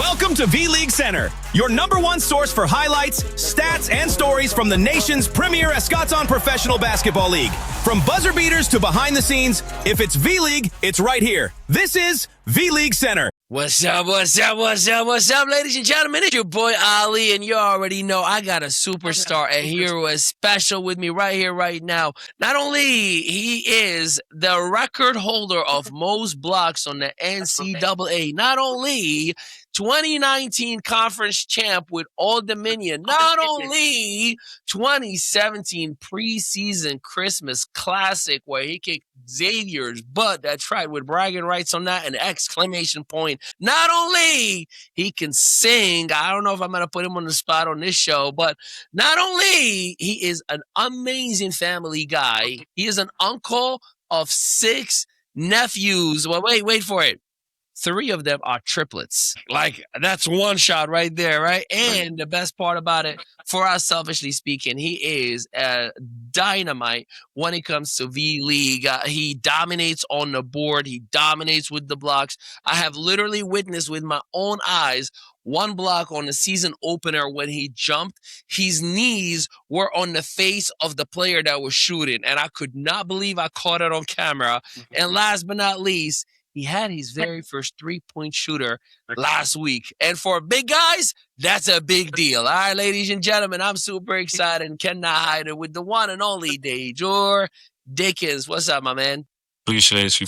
Welcome to V-League Center, your #1 source for highlights, stats, and stories from the nation's premier Escatón Professional Basketball League. From buzzer beaters to behind the scenes, if it's V-League, it's right here. This is V-League Center. What's up, ladies and gentlemen? It's your boy Ali, and you already know I got a superstar, a hero, a special with me right here, right now. Not only he is the record holder of most blocks on the NCAA, not only 2019 conference champ with Old Dominion, not only 2017 preseason Christmas classic where he kicked Xavier's butt, that's right, with bragging rights on that and exclamation point. Not only he can sing, I don't know if I'm going to put him on the spot on this show, but not only he is an amazing family guy, he is an uncle of 6 nephews. Well, wait for it. 3 of them are triplets. Like, that's one shot right there, right? And the best part about it, for us selfishly speaking, he is a dynamite when it comes to V-League. He dominates on the board. He dominates with the blocks. I have literally witnessed with my own eyes one block on the season opener when he jumped. His knees were on the face of the player that was shooting, and I could not believe I caught it on camera. And last but not least, he had his very first 3-point shooter last week. And for big guys, that's a big deal. All right, ladies and gentlemen, I'm super excited and cannot hide it with the one and only Dajour Dickens. What's up, my man? Appreciate you.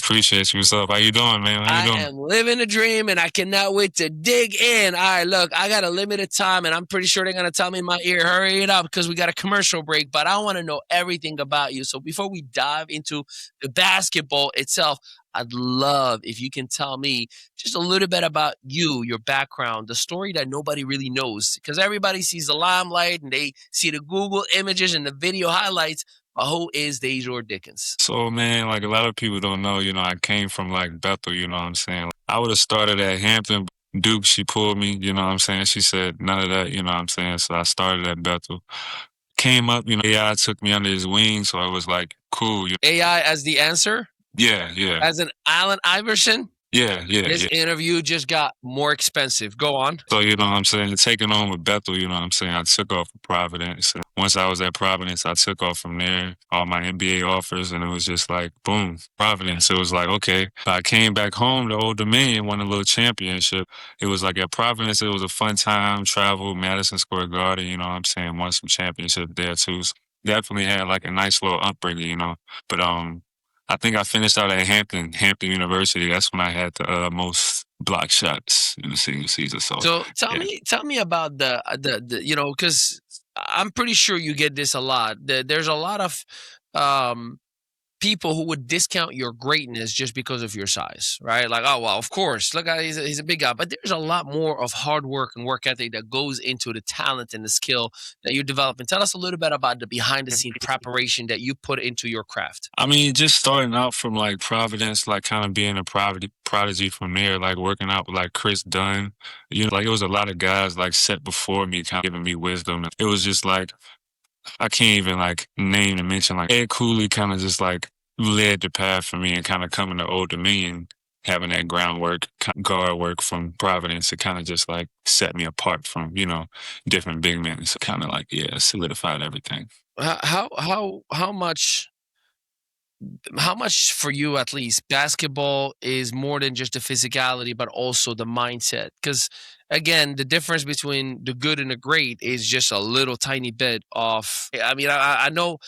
What's up? How you doing, man? How you doing? I am living the dream, and I cannot wait to dig in. All right, look, I got a limited time, and I'm pretty sure they're going to tell me in my ear, hurry it up, because we got a commercial break, but I want to know everything about you. So before we dive into the basketball itself, I'd love if you can tell me just a little bit about you, your background, the story that nobody really knows, because everybody sees the limelight, and they see the Google images and the video highlights. Who is Dajour Dickens? So, man, like a lot of people don't know, I came from like Bethel, you know what I'm saying? I would have started at Hampton. Duke, she pulled me, you know what I'm saying? She said none of that, you know what I'm saying? So I started at Bethel. Came up, AI took me under his wing, so it was like, cool. AI as the answer? Yeah. As an Allen Iverson? Yeah. This interview just got more expensive. Go on. So, you know what I'm saying? Taking on with Bethel, you know what I'm saying? I took off for Providence. Once I was at Providence, I took off from there, all my NBA offers, and it was just like, boom, Providence. It was like, okay. I came back home to Old Dominion, won a little championship. It was like at Providence, it was a fun time, travel, Madison Square Garden, you know what I'm saying? Won some championships there too. So definitely had like a nice little upbringing, But I think I finished out at Hampton University. That's when I had the most block shots in the senior season. So tell me about the because I'm pretty sure you get this a lot. There's a lot of people who would discount your greatness just because of your size, right? Like, oh, well, of course, look, he's a big guy. But there's a lot more of hard work and work ethic that goes into the talent and the skill that you develop. And tell us a little bit about the behind-the-scene preparation that you put into your craft. I mean, just starting out from, like, Providence, like, kind of being a prodigy from there, like, working out with, like, Chris Dunn. Like, it was a lot of guys, like, set before me, kind of giving me wisdom. It was just, like, I can't even like name and mention, like Ed Cooley kind of just like led the path for me and kind of coming to Old Dominion, having that groundwork, guard work from Providence. It kind of just like set me apart from, different big men. So kind of like, solidified everything. How much for you, at least, basketball is more than just the physicality, but also the mindset? Because again, the difference between the good and the great is just a little tiny bit of. I mean, I know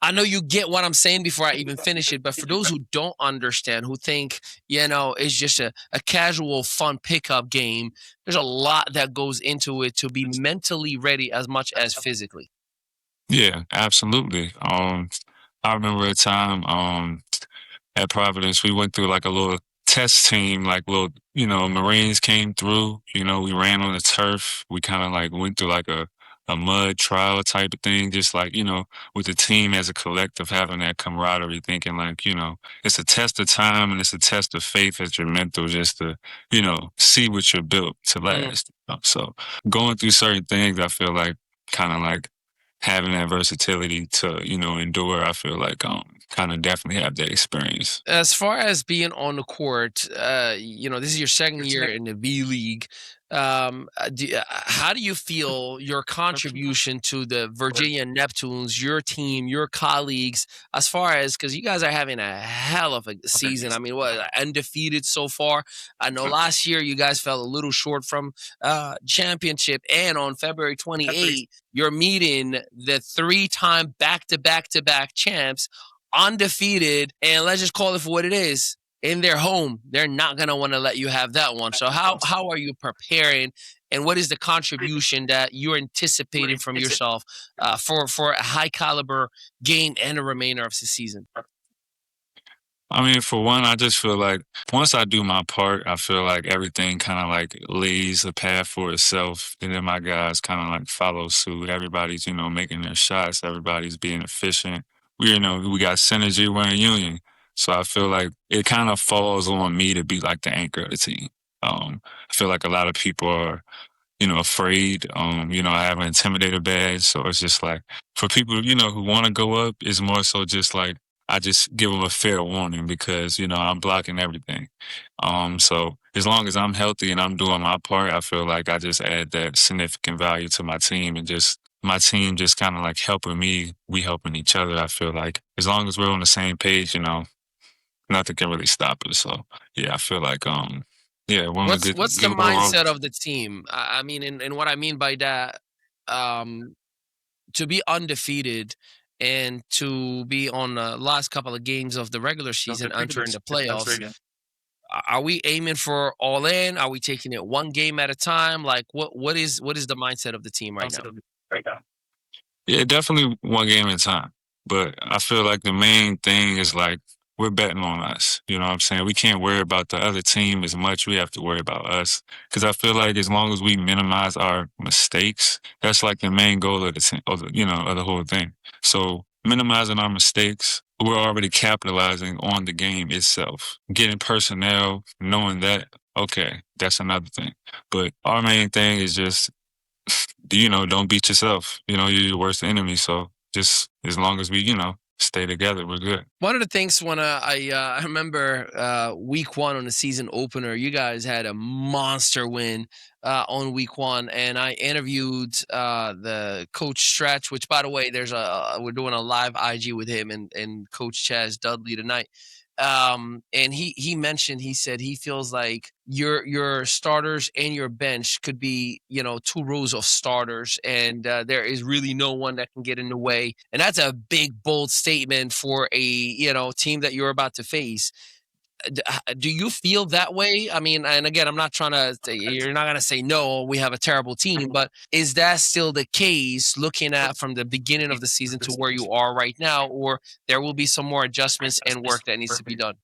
you get what I'm saying before I even finish it. But for those who don't understand, who think it's just a casual, fun pickup game, there's a lot that goes into it to be mentally ready as much as physically. Yeah, absolutely. I remember a time at Providence, we went through like a little test team, like little, Marines came through, we ran on the turf. We kind of like went through like a mud trial type of thing, just like, with the team as a collective, having that camaraderie, thinking like, it's a test of time and it's a test of faith as your mental, just to, see what you're built to last. So going through certain things, I feel like kind of like having that versatility to, endure, I feel like kind of definitely have that experience. As far as being on the court, this is your second year in the V-League. How do you feel your contribution to the Virginia Neptunes, your team, your colleagues, as far as because you guys are having a hell of a season? I mean, what undefeated so far? I know last year you guys fell a little short from championship, and on February 28th, you're meeting the 3-time back-to-back-to-back champs, undefeated, and let's just call it for what it is. In their home, they're not going to want to let you have that one. So how are you preparing, and what is the contribution that you're anticipating from yourself for a high caliber game and the remainder of the season? I mean, for one, I just feel like once I do my part, I feel like everything kind of like lays a path for itself. And then my guys kind of like follow suit. Everybody's, making their shots. Everybody's being efficient. We got synergy. We're in union. So I feel like it kind of falls on me to be like the anchor of the team. I feel like a lot of people are, afraid. I have an intimidator badge. So it's just like for people, who want to go up, it's more so just like, I just give them a fair warning because, I'm blocking everything. So as long as I'm healthy and I'm doing my part, I feel like I just add that significant value to my team and just my team just kind of like helping me, we helping each other. I feel like as long as we're on the same page, nothing can really stop us. So yeah, I feel like yeah, one of the What's the good overall. mindset of the team? I mean, and what I mean by that, um, to be undefeated and to be on the last couple of games of the regular season entering the playoffs, are we aiming for all in? Are we taking it one game at a time? Like what is the mindset of the team right now? Yeah, definitely one game at a time. But I feel like the main thing is like we're betting on us. You know what I'm saying? We can't worry about the other team as much. We have to worry about us. Because I feel like as long as we minimize our mistakes, that's like the main goal of the team, of the whole thing. So minimizing our mistakes, we're already capitalizing on the game itself. Getting personnel, knowing that, okay, that's another thing. But our main thing is just don't beat yourself. You're your worst enemy. So just as long as we, stay together, we're good. One of the things when I remember week one on the season opener, you guys had a monster win on week one, and I interviewed the coach Stretch, which by the way, we're doing a live IG with him and Coach Chaz Dudley tonight. And he said he feels like your starters and your bench could be, two rows of starters, and there is really no one that can get in the way. And that's a big, bold statement for a, team that you're about to face. Do you feel that way? I mean, and again, I'm not trying to say, you're not going to say, no, we have a terrible team, but is that still the case looking at from the beginning of the season to where you are right now, or there will be some more adjustments and work that needs to be done?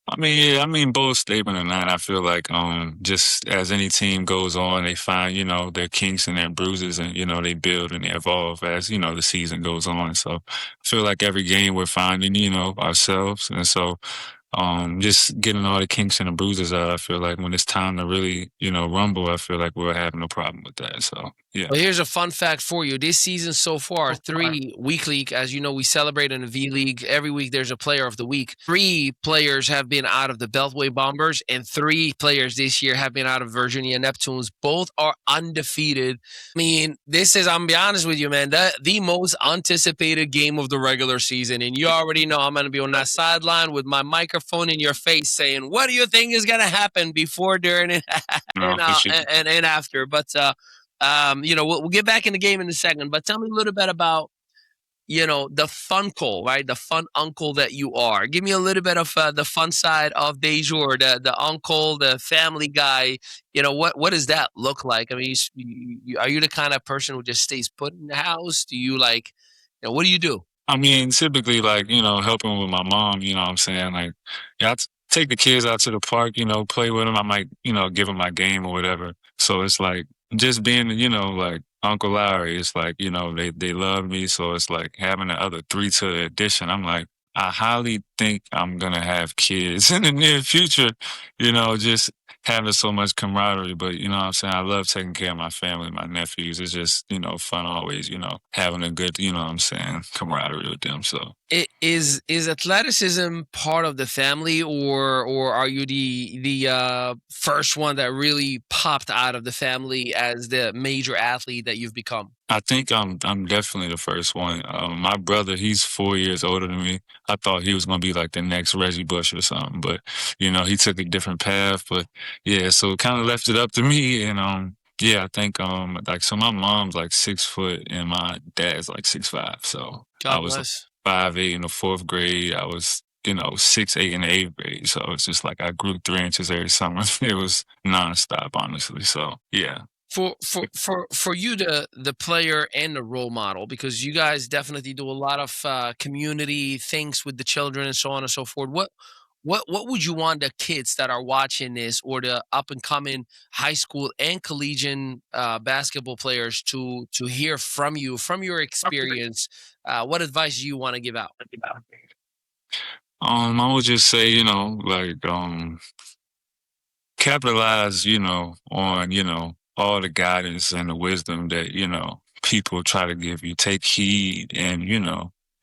I mean, yeah, I mean, both statement and that, I feel like just as any team goes on, they find, their kinks and their bruises and, they build and they evolve as, the season goes on. So I feel like every game we're finding, ourselves. And so just getting all the kinks and the bruises out, I feel like when it's time to really, rumble, I feel like we're having a problem with that. So yeah. Well, here's a fun fact for you. This season so far, 3 week league, as you know, we celebrate in the V League. Every week there's a player of the week. 3 players have been out of the Beltway Bombers, and 3 players this year have been out of Virginia Neptunes. Both are undefeated. I mean, this is, I'm gonna be honest with you, man, the most anticipated game of the regular season. And you already know I'm gonna be on that sideline with my microphone in your face saying, what do you think is gonna happen before, during, and No, for sure. and after? But we'll get back in the game in a second, but tell me a little bit about, the funcle, right? The fun uncle that you are. Give me a little bit of the fun side of Dajour, the uncle, the family guy. What does that look like? I mean, are you the kind of person who just stays put in the house? Do you what do you do? I mean, typically, like, helping with my mom, you know what I'm saying? Like, yeah, take the kids out to the park, play with them. I might, give them my game or whatever. So it's like just being, like Uncle Larry, it's like, they love me. So it's like having the other 3 to the addition. I'm like, I highly think I'm going to have kids in the near future, just having so much camaraderie. But, what I'm saying? I love taking care of my family, my nephews. It's just, fun always, having a good, what I'm saying, camaraderie with them. So, Is athleticism part of the family, or are you the first one that really popped out of the family as the major athlete that you've become? I think I'm definitely the first one. My brother, he's 4 years older than me. I thought he was gonna be like the next Reggie Bush or something, but he took a different path. But yeah, so it kind of left it up to me, and yeah, I think like so my mom's like 6 foot and my dad's like 6'5", so I God was like bless. 5'8" in the fourth grade. I was 6'8" in the eighth grade, so it's just like I grew 3 inches every summer. It was nonstop, honestly. So yeah. For you, the player and the role model, because you guys definitely do a lot of community things with the children and so on and so forth. What would you want the kids that are watching this, or the up and coming high school and collegiate basketball players, to hear from you, from your experience? What advice do you want to give out? I would just say, like, capitalize, on, all the guidance and the wisdom that, people try to give you. Take heed and,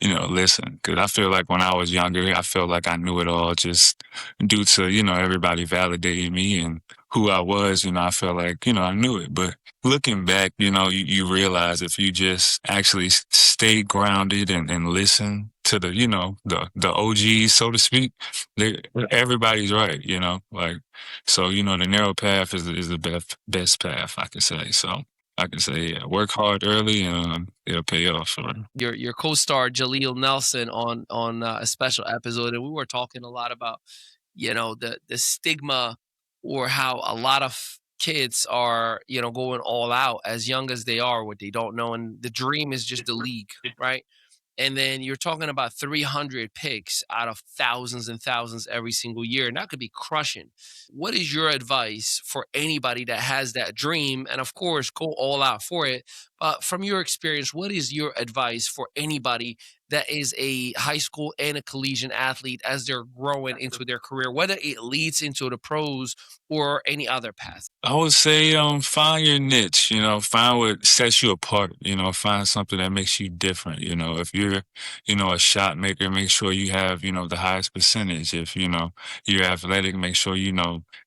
listen. Cause I feel like when I was younger, I felt like I knew it all just due to, everybody validating me and who I was, I felt like, I knew it. But looking back, you realize if you just actually stay grounded and listen to the OGs, so to speak, everybody's right, like, so, the narrow path is the best path, I can say. So I can say, yeah, work hard early and it'll pay off. Sure. Your co-star Jaleel Nelson on a special episode, and we were talking a lot about the stigma, or how a lot of kids are going all out as young as they are, what they don't know, and the dream is just the league, right? And then you're talking about 300 picks out of thousands and thousands every single year, and that could be crushing. What is your advice for anybody that has that dream, and of course go all out for it? From your experience, what is your advice for anybody that is a high school and a collegiate athlete as they're growing into their career, whether it leads into the pros or any other path? I would say, find your niche, find what sets you apart, find something that makes you different. If you're, a shot maker, make sure you have, the highest percentage. If, you're athletic, make sure,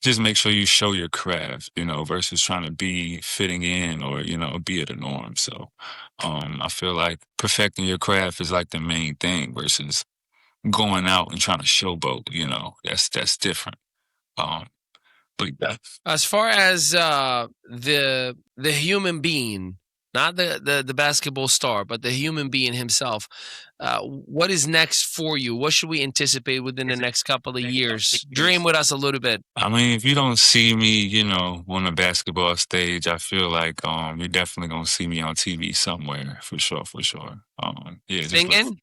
just make sure you show your craft, versus trying to be fitting in or, be at the norm. So, I feel like perfecting your craft is like the main thing versus going out and trying to showboat, that's different. Um, but yeah. As far as the human being, not the basketball star, but the human being himself, what is next for you? What should we anticipate within the next couple of years? Dream with us a little bit. I mean, if you don't see me, on the basketball stage, I feel like you're definitely gonna see me on TV somewhere for sure, for sure. Yeah, just like Singing?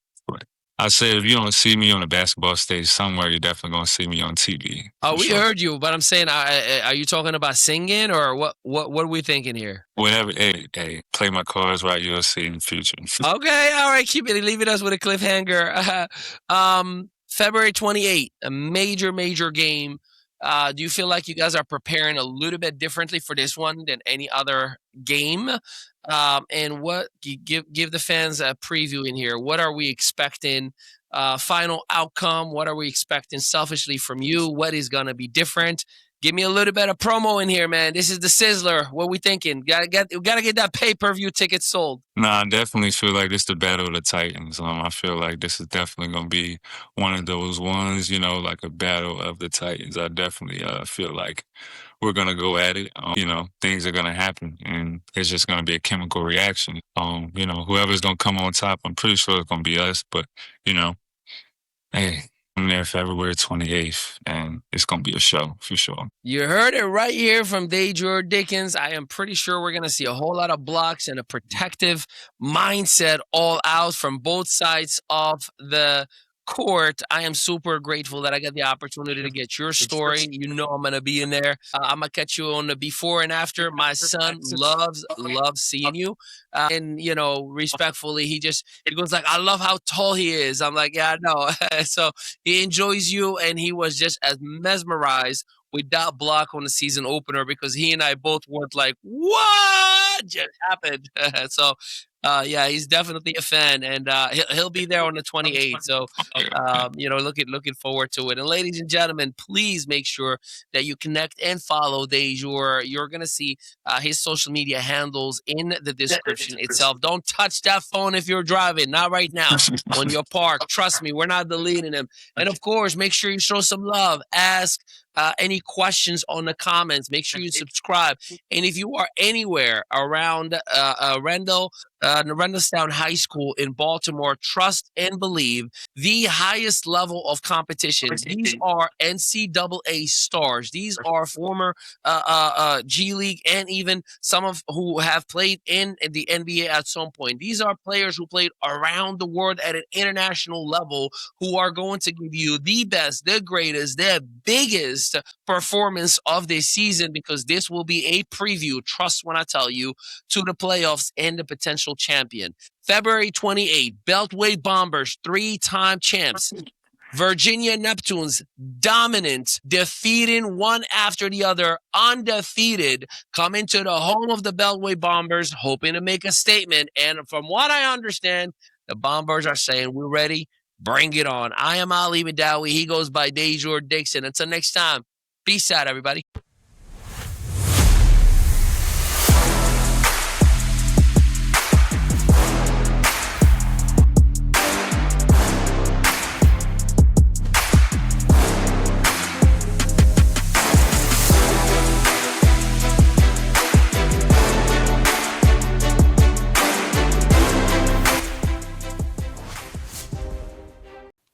I said, if you don't see me on the basketball stage somewhere, you're definitely gonna see me on TV Oh, for we sure. heard you, but I'm saying, are you talking about singing, or what are we thinking here? Whatever, hey, play my cards right, you'll see in the future. Okay, all right, keep it, leaving us with a cliffhanger. February 28th, a major game. Do you feel like you guys are preparing a little bit differently for this one than any other game? And what give the fans a preview in here? What are we expecting? Final outcome. What are we expecting selfishly from you? What is gonna be different? Give me a little bit of promo in here, man. This is the Sizzler. What we thinking? Gotta get that pay-per-view ticket sold. Nah, I definitely feel like this the battle of the Titans. I feel like this is definitely gonna be one of those ones, like a battle of the Titans. I definitely feel like we're gonna go at it. Things are gonna happen, and it's just gonna be a chemical reaction. Whoever's gonna come on top, I'm pretty sure it's gonna be us. But hey, I'm there February 28th, and it's gonna be a show for sure. You heard it right here from Dajour Dickens. I am pretty sure we're going to see a whole lot of blocks and a protective mindset all out from both sides of the court. I am super grateful that I got the opportunity to get your story. You know I'm going to be in there. I'm going to catch you on the before and after. My son loves seeing you. And, respectfully, he goes like, I love how tall he is. I'm like, yeah, I know. So he enjoys you, and he was just as mesmerized with that block on the season opener, because he and I both went like, what just happened? So Yeah, he's definitely a fan, and he'll be there on the 28th. So, looking forward to it. And ladies and gentlemen, please make sure that you connect and follow Dajour. You're gonna see his social media handles in the description itself. Don't touch that phone if you're driving. Not right now. When you're parked, trust me, we're not deleting him. And of course, make sure you show some love. Ask any questions on the comments. Make sure you subscribe. And if you are anywhere around Randallstown High School in Baltimore, trust and believe the highest level of competitions. These are NCAA stars. These are former G League and even some of who have played in the NBA at some point. These are players who played around the world at an international level who are going to give you the best, the greatest, the biggest performance of this season, because this will be a preview, trust when I tell you, to the playoffs and the potential champion. February 28th, Beltway Bombers, 3-time champs. Virginia Neptunes, dominant, defeating one after the other, undefeated, coming to the home of the Beltway Bombers, hoping to make a statement. And from what I understand, the Bombers are saying, we're ready. Bring it on. I am Ali Badawi. He goes by Dajour Dickens. Until next time, peace out, everybody.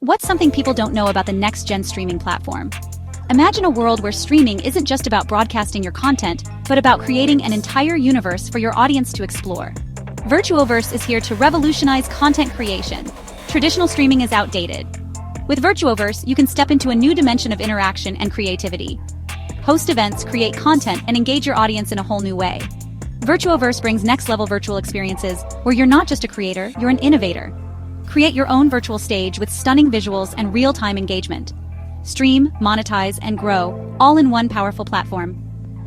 What's something people don't know about the next-gen streaming platform? Imagine a world where streaming isn't just about broadcasting your content, but about creating an entire universe for your audience to explore. VirtuoVerse is here to revolutionize content creation. Traditional streaming is outdated. With VirtuoVerse, you can step into a new dimension of interaction and creativity. Host events, create content, and engage your audience in a whole new way. VirtuoVerse brings next-level virtual experiences where you're not just a creator, you're an innovator. Create your own virtual stage with stunning visuals and real-time engagement. Stream, monetize, and grow, all in one powerful platform.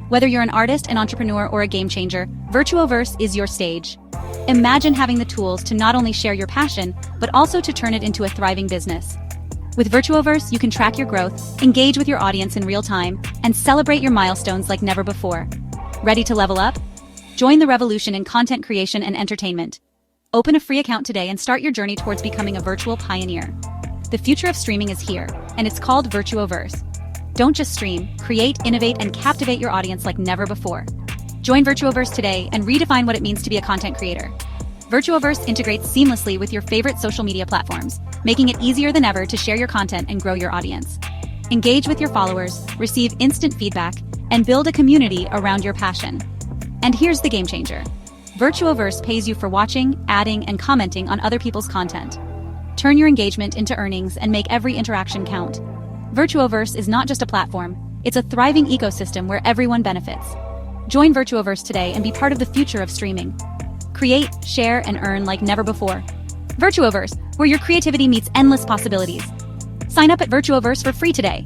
Whether you're an artist, an entrepreneur, or a game changer, VirtuoVerse is your stage. Imagine having the tools to not only share your passion, but also to turn it into a thriving business. With VirtuoVerse, you can track your growth, engage with your audience in real time, and celebrate your milestones like never before. Ready to level up? Join the revolution in content creation and entertainment. Open a free account today and start your journey towards becoming a virtual pioneer. The future of streaming is here, and it's called VirtuoVerse. Don't just stream, create, innovate, and captivate your audience like never before. Join VirtuoVerse today and redefine what it means to be a content creator. VirtuoVerse integrates seamlessly with your favorite social media platforms, making it easier than ever to share your content and grow your audience. Engage with your followers, receive instant feedback, and build a community around your passion. And here's the game changer. VirtuoVerse pays you for watching, adding, and commenting on other people's content. Turn your engagement into earnings and make every interaction count. VirtuoVerse is not just a platform, it's a thriving ecosystem where everyone benefits. Join VirtuoVerse today and be part of the future of streaming. Create, share, and earn like never before. VirtuoVerse, where your creativity meets endless possibilities. Sign up at VirtuoVerse for free today.